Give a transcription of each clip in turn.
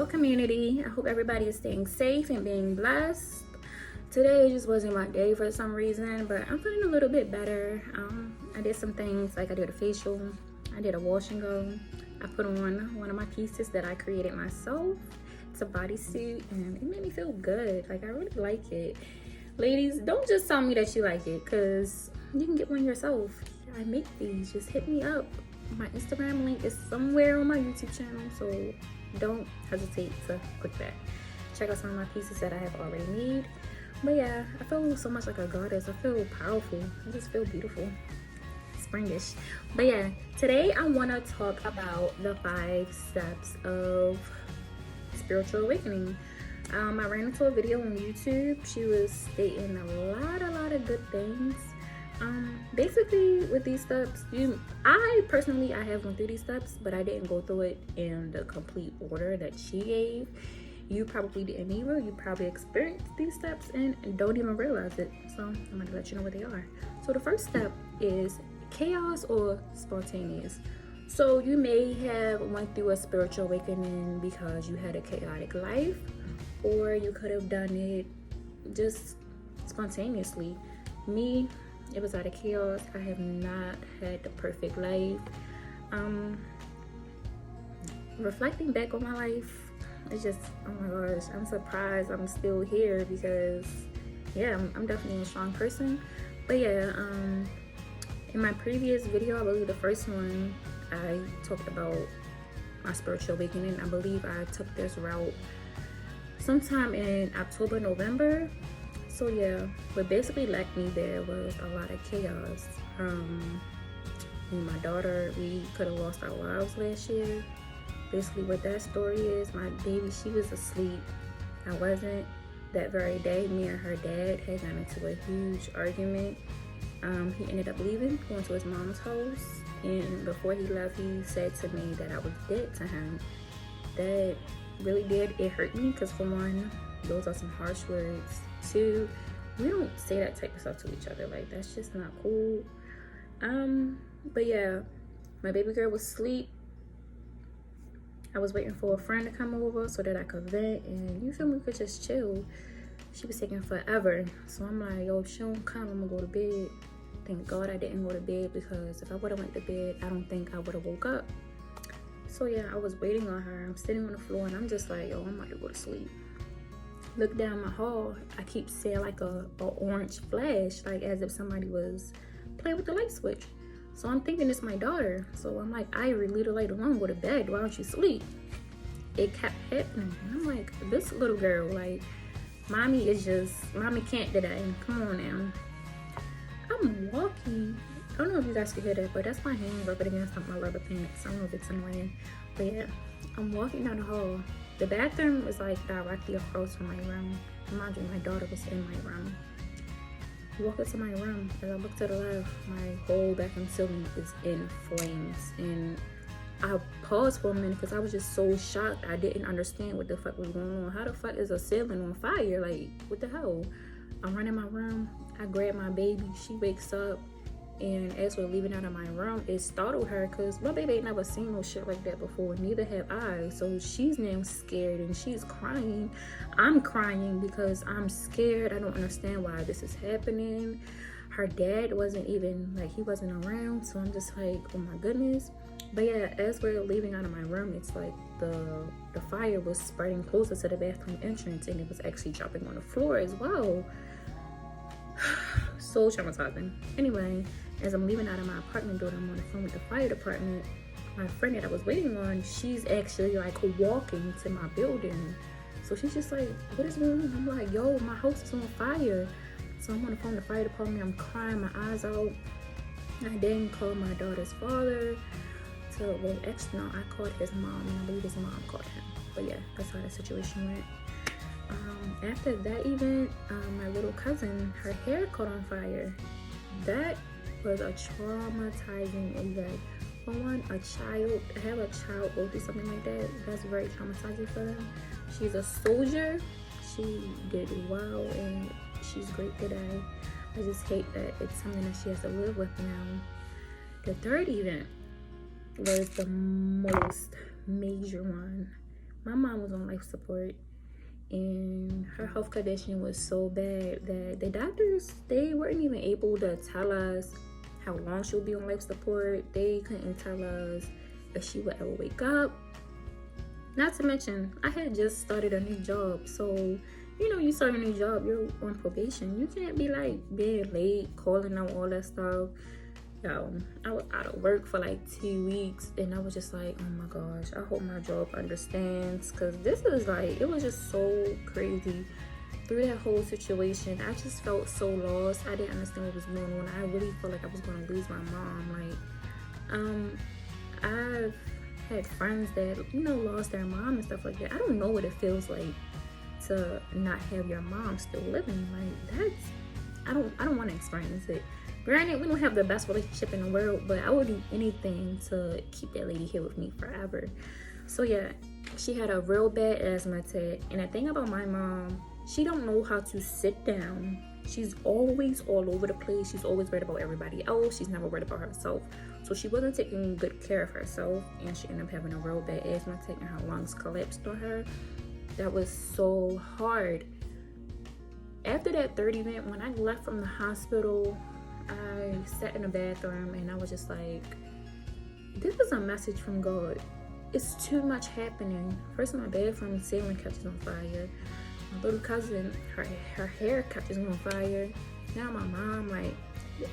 community. I hope everybody is staying safe and being blessed. Today just wasn't my day for some reason, but I'm feeling a little bit better. I did some things, like I did a facial, I did a wash and go. I put on one of my pieces that I created myself. It's a bodysuit and it made me feel good. Like, I really like it. Ladies, don't just tell me that you like it, because you can get one yourself. I make these. Just hit me up. My Instagram link is somewhere on my YouTube channel, so don't hesitate to click that. Check out some of my pieces that I have already made. But yeah, I feel so much like a goddess. I feel powerful. I just feel beautiful. Springish. But yeah, today I want to talk about the 5 steps of spiritual awakening. I ran into a video on YouTube. She was stating a lot of good things. Basically with these steps, I personally have gone through these steps, but I didn't go through it in the complete order that she gave. You probably didn't either. You probably experienced these steps and don't even realize it. So I'm gonna let you know what they are. So the first step is chaos or spontaneous. So you may have went through a spiritual awakening because you had a chaotic life, or you could have done it just spontaneously. Me, it was out of chaos. I have not had the perfect life. Reflecting back on my life, it's just, oh my gosh, I'm surprised I'm still here, because yeah, I'm definitely a strong person. But yeah, in my previous video, I believe the first one, I talked about my spiritual awakening. I believe I took this route sometime in October, November. So yeah, what basically led me there was a lot of chaos. Me and my daughter, we could have lost our lives last year. Basically what that story is, my baby, she was asleep. I wasn't. That very day, me and her dad had gotten into a huge argument. He ended up leaving, going to his mom's house. And before he left, he said to me that I was dead to him. That really did. It hurt me, because for one, those are some harsh words. 2, we don't say that type of stuff to each other. Like, that's just not cool. But yeah, my baby girl was asleep. I was waiting for a friend to come over so that I could vent, and you feel me, we could just chill. She was taking forever. So I'm like, yo, if she don't come, I'm gonna go to bed. Thank God I didn't go to bed, because if I would have went to bed, I don't think I would have woke up. So yeah, I was waiting on her. I'm sitting on the floor and I'm just like, yo, I'm about to go to sleep. Look down my hall, I keep seeing like a orange flash, like as if somebody was playing with the light switch. So I'm thinking it's my daughter. So I'm like, Irie, leave the light alone, go to bed, why don't you sleep? It kept happening. And I'm like, this little girl, like, mommy can't today. Come on now. I'm walking. I don't know if you guys can hear that, but that's my hand rubbing against my leather pants. I don't know if it's annoying. But yeah, I'm walking down the hall. The bathroom was like directly across from my room. Imagine my daughter was in my room. I walk into my room, as I look to the left, my whole bathroom ceiling is in flames. And I paused for a minute because I was just so shocked. I didn't understand what the fuck was going on. How the fuck is a ceiling on fire? Like, what the hell? I run in my room, I grab my baby, she wakes up. And as we're leaving out of my room, it startled her, because my baby ain't never seen no shit like that before. Neither have I. So she's now scared and she's crying. I'm crying because I'm scared. I don't understand why this is happening. Her dad wasn't even, like, he wasn't around. So I'm just like, oh my goodness. But yeah, as we're leaving out of my room, it's like the fire was spreading closer to the bathroom entrance, and it was actually dropping on the floor as well. So traumatizing. Anyway, as I'm leaving out of my apartment building, I'm on the phone with the fire department. My friend that I was waiting on, she's actually like walking to my building. So she's just like, what is going on? I'm like, yo, my house is on fire. So I'm on the phone with the fire department. I'm crying my eyes out. I then called my daughter's father. Well, actually, no, I called his mom, and I believe his mom called him. But yeah, that's how the situation went. After that event, my little cousin, her hair caught on fire. That was a traumatizing event. For one, have a child go through something like that, that's very traumatizing for them. She's a soldier. She did well, and she's great today. I just hate that it's something that she has to live with now. The third event was the most major one. my mom was on life support, and her health condition was so bad that the doctors, they weren't even able to tell us how long she'll be on life support. They couldn't tell us if she would ever wake up. Not to mention, I had just started a new job, so you start a new job, you're on probation. You can't be like being late, calling out, all that stuff. I was out of work for like 2 weeks, and I was just like, oh my gosh, I hope my job understands, because this is like, it was just so crazy. Through that whole situation, I just felt so lost. I didn't understand what was going on. I really felt like I was going to lose my mom. I've had friends that lost their mom and stuff like that. I don't know what it feels like to not have your mom still living. Like, I don't want to experience it. Granted, we don't have the best relationship in the world, but I would do anything to keep that lady here with me forever. So yeah, she had a real bad asthma attack. And the thing about my mom, she don't know how to sit down. She's always all over the place. She's always worried about everybody else. She's never worried about herself. So she wasn't taking good care of herself, and she ended up having a real bad asthma attack, and her lungs collapsed on her. That was so hard. After that third event, when I left from the hospital, I sat in the bathroom and I was just like, this is a message from God. It's too much happening. First, my bathroom ceiling catches on fire. My little cousin, her hair catches on fire. Now my mom, like,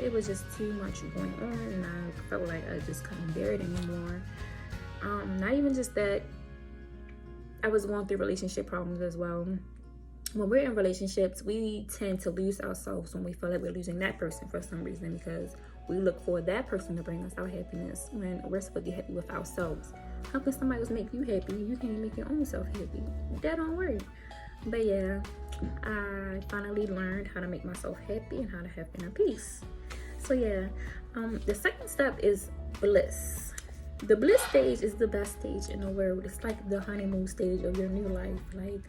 it was just too much going on, and I felt like I just couldn't bear it anymore. Not even just that, I was going through relationship problems as well. When we're in relationships, we tend to lose ourselves when we feel like we're losing that person for some reason, because we look for that person to bring us our happiness when we're supposed to be happy with ourselves. How can somebody else make you happy? You can't make your own self happy. That don't work. But yeah, I finally learned how to make myself happy and how to have inner peace. So yeah, the second step is bliss. The bliss stage is the best stage in the world. It's like the honeymoon stage of your new life. Like,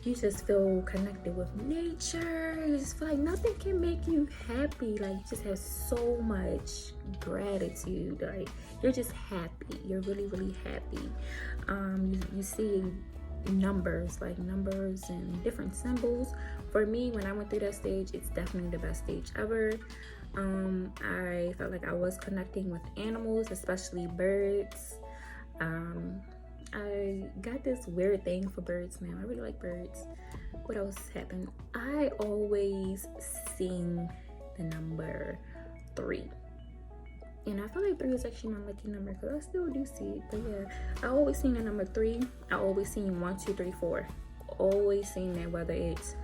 you just feel connected with nature. You just feel like nothing can make you happy. Like, you just have so much gratitude. Like, you're just happy. You're really, really happy. You see numbers and different symbols. For me, when I went through that stage, it's definitely the best stage ever. I felt like I was connecting with animals, especially birds. I got this weird thing for birds now. I really like birds. What else happened? I always sing the number 3. And I feel like 3 is actually my lucky number, because I still do see it. But yeah, I always sing the number 3. I always sing 1, 2, 3, 4. Always sing that, whether it's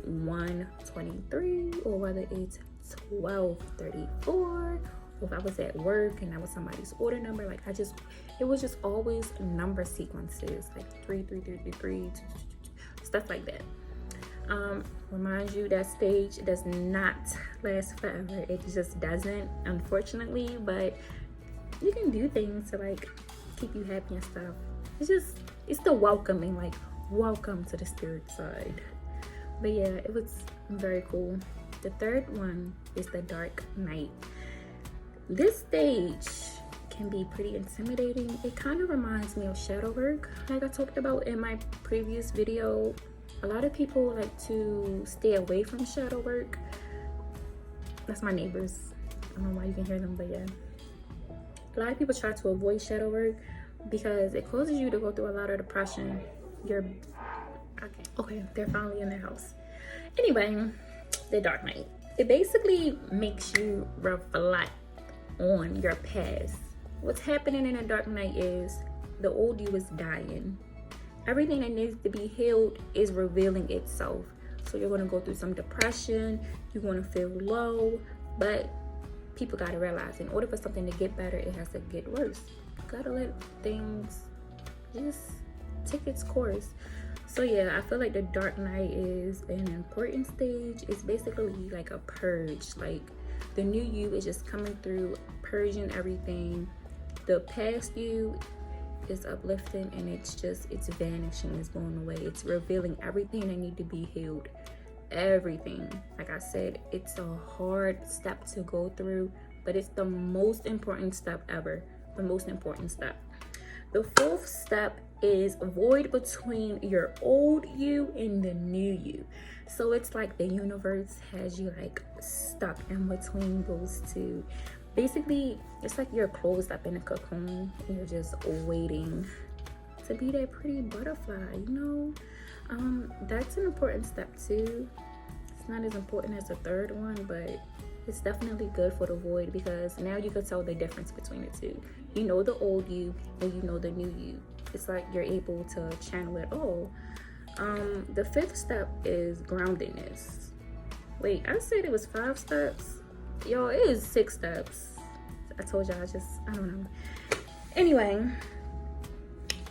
123 or whether it's 1234, or if I was at work and that was somebody's order number. Like, it was just always number sequences, like 3, 3, 3, 3, 3, stuff like that. Remind you, that stage does not last forever. It just doesn't, unfortunately. But you can do things to like keep you happy and stuff. It's the welcoming, like, welcome to the spirit side. But yeah, it was very cool. The third one is the dark night. This stage can be pretty intimidating. It kind of reminds me of shadow work, like I talked about in my previous video. A lot of people like to stay away from shadow work. That's my neighbors. I don't know why you can hear them, but yeah. A lot of people try to avoid shadow work because it causes you to go through a lot of depression. Okay, they're finally in their house. Anyway, the dark night. It basically makes you reflect on your past. What's happening in the dark night is the old you is dying. Everything that needs to be healed is revealing itself. So you're going to go through some depression. You're going to feel low. But people got to realize, in order for something to get better, it has to get worse. You got to let things just take its course. So yeah, I feel like the dark night is an important stage. It's basically like a purge. Like, the new you is just coming through, purging everything. The past you is uplifting, and it's vanishing, it's going away. It's revealing everything that need to be healed. Everything. Like I said, it's a hard step to go through, but it's the most important step ever. The most important step. The fourth step is void between your old you and the new you. So it's like the universe has you like stuck in between those two. Basically, it's like you're closed up in a cocoon and you're just waiting to be that pretty butterfly, you know? That's an important step too. It's not as important as the third one, but it's definitely good for the void, because now you can tell the difference between the two. You know the old you and you know the new you. It's like you're able to channel it all. The fifth step is groundedness. Wait, I said it was 5 steps. Yo, it is 6 steps. I told y'all, I don't know. Anyway,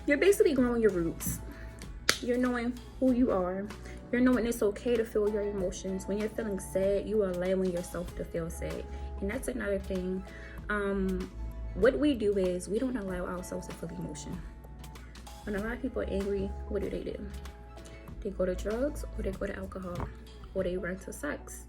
you're basically growing your roots. You're knowing who you are. You're knowing it's okay to feel your emotions. When you're feeling sad, you are allowing yourself to feel sad. And that's another thing. What we do is we don't allow ourselves to feel emotion. When a lot of people are angry, what do? They go to drugs, or they go to alcohol, or they run to sex.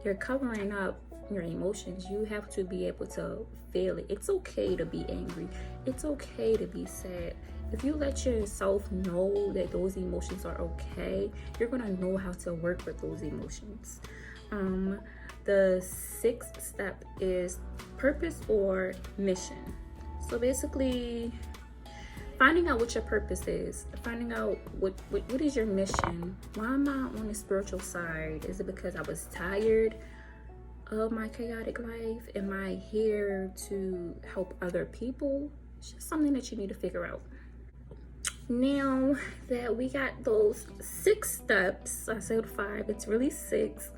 You're covering up your emotions. You have to be able to feel it. It's okay to be angry. It's okay to be sad. If you let yourself know that those emotions are okay, you're gonna know how to work with those emotions. The 6th step is purpose or mission. So basically, finding out what your purpose is, finding out what is your mission. Why am I on the spiritual side? Is it because I was tired of my chaotic life? Am I here to help other people? It's just something that you need to figure out. Now that we got those 6 steps, I said 5, it's really 6.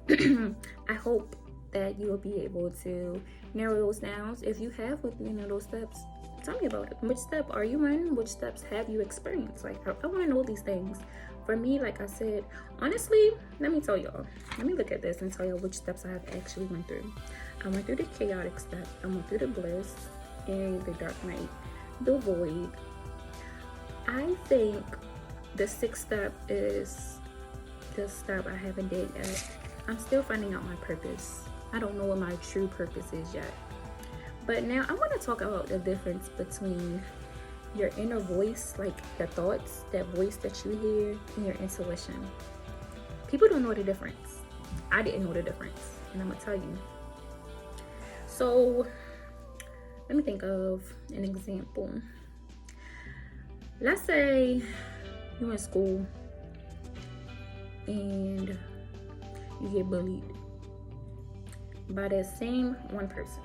I hope that you will be able to narrow those down. If you have within those steps, tell me about it. Which step are you in? Which steps have you experienced? Like, I want to know these things. For me, like I said, honestly, let me tell y'all. Let me look at this and tell y'all which steps I have actually went through. I went through the chaotic step. I went through the bliss and the dark night, the void. I think the 6th step is the step I haven't did yet. I'm still finding out my purpose. I don't know what my true purpose is yet. But now I want to talk about the difference between your inner voice, like the thoughts, that voice that you hear, and your intuition. People don't know the difference. I didn't know the difference, and I'm gonna tell you. So let me think of an example. Let's say you're in school and you get bullied by that same one person.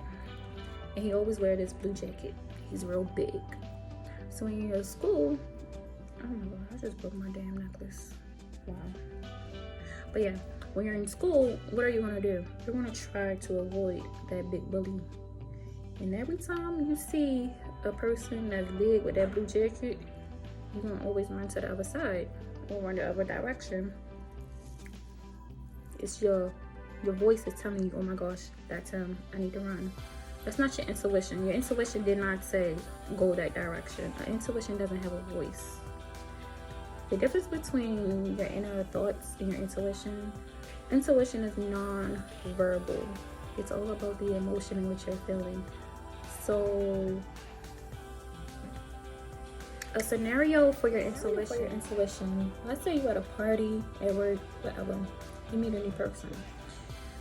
And he always wears this blue jacket. He's real big. So when you're in school, oh my god, I just broke my damn necklace. Wow. But yeah, when you're in school, what are you gonna do? You're gonna try to avoid that big bully. And every time you see a person that's big with that blue jacket, you're gonna always run to the other side or in the other direction. It's your voice is telling you, oh my gosh, that's him, I need to run. That's not your intuition. Your intuition did not say go that direction. Your intuition doesn't have a voice. The difference between your inner thoughts and your intuition is non-verbal. It's all about the emotion and what you're feeling. So a scenario for your intuition. Let's say you're at a party, at work, whatever. You meet a new person.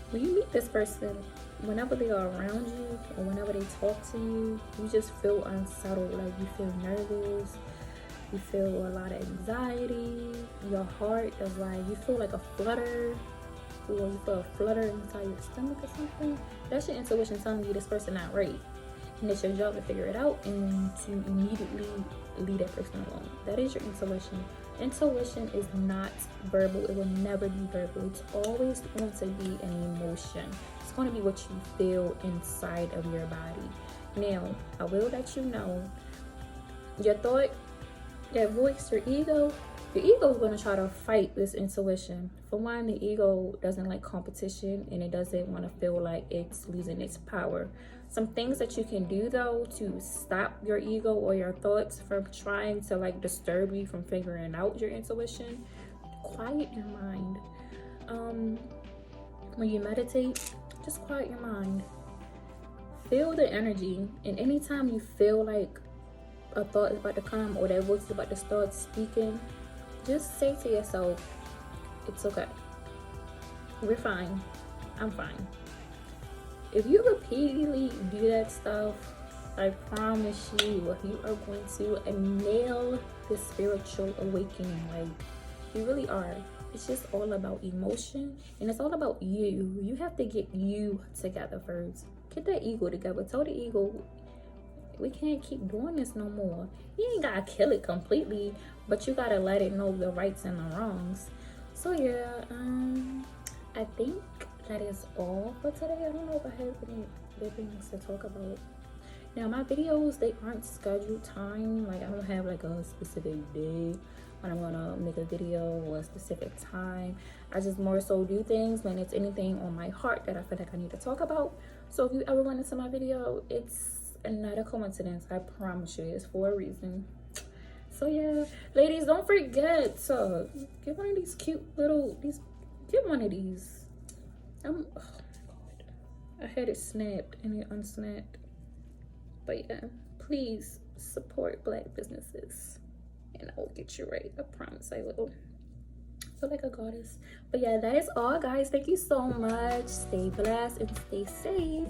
When you meet this person, whenever they are around you or whenever they talk to you, you just feel unsettled. Like you feel nervous, you feel a lot of anxiety. Your heart is like, you feel like a flutter, or you feel a flutter inside your stomach or something. That's your intuition telling you this person not right. And it's your job to figure it out and to immediately leave that person alone. That is your intuition. Intuition is not verbal. It will never be verbal. It's always going to be an emotion. It's going to be what you feel inside of your body. Now, I will let you know, your thought, that voice, your ego is going to try to fight this intuition. For one, the ego doesn't like competition and it doesn't want to feel like it's losing its power. Some things that you can do though to stop your ego or your thoughts from trying to like disturb you from figuring out your intuition: quiet your mind. When you meditate, just quiet your mind. Feel the energy, and anytime you feel like a thought is about to come or that voice is about to start speaking, just say to yourself, it's okay. We're fine. I'm fine. If you repeatedly do that stuff, I promise you, you are going to nail the spiritual awakening. Like, you really are. It's just all about emotion, and it's all about you. You have to get you together first. Get that ego together. Tell the ego, we can't keep doing this no more. You ain't gotta kill it completely, but you gotta let it know the rights and the wrongs. So yeah, I think that is all for today. I don't know if I have any other things to talk about. Now my videos, they aren't scheduled time. Like, I don't have like a specific day when I'm gonna make a video or a specific time. I just more so do things when it's anything on my heart that I feel like I need to talk about. So if you ever run into my video, it's not a coincidence. I promise you, it's for a reason. So yeah, ladies, don't forget to get one of these cute little, get one of these. Oh my god, I had it snapped and it unsnapped. But yeah, please support Black businesses and I will get you right. I promise I will. I feel like a goddess. But yeah, that is all, guys. Thank you so much. Stay blessed and stay safe.